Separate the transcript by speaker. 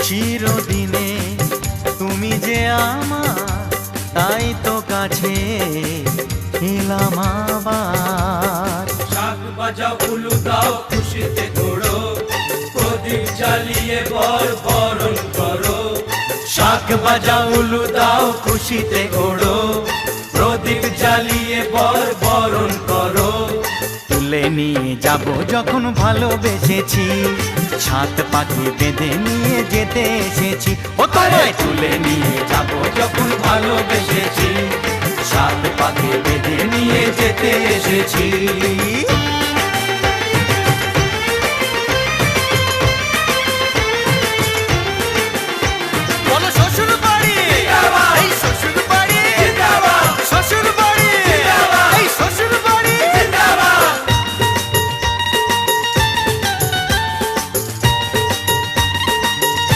Speaker 1: চিরদিনে তুমি যে আমার, তাই তো কাছে এলাম আবার।
Speaker 2: শাক বাজাও উলু দাও খুশিতে ঘোড়ো, প্রদীপ জ্বালিয়ে বরণ করো।
Speaker 1: শাক বাজাও উলু দাও খুশিতে ওড়ো,
Speaker 2: প্রদীপ জ্বালিয়ে বরণ করো।
Speaker 1: তুলে নিয়ে যাব যখন ভালোবেসেছি, ছাত পাখি বেঁধে নিয়ে যেতে এসেছি। ও তোমায় তুলে নিয়ে যাব যখন ভালোবেসেছি,
Speaker 2: সাত পাকে বেঁধে নিয়ে যেতে এসেছি।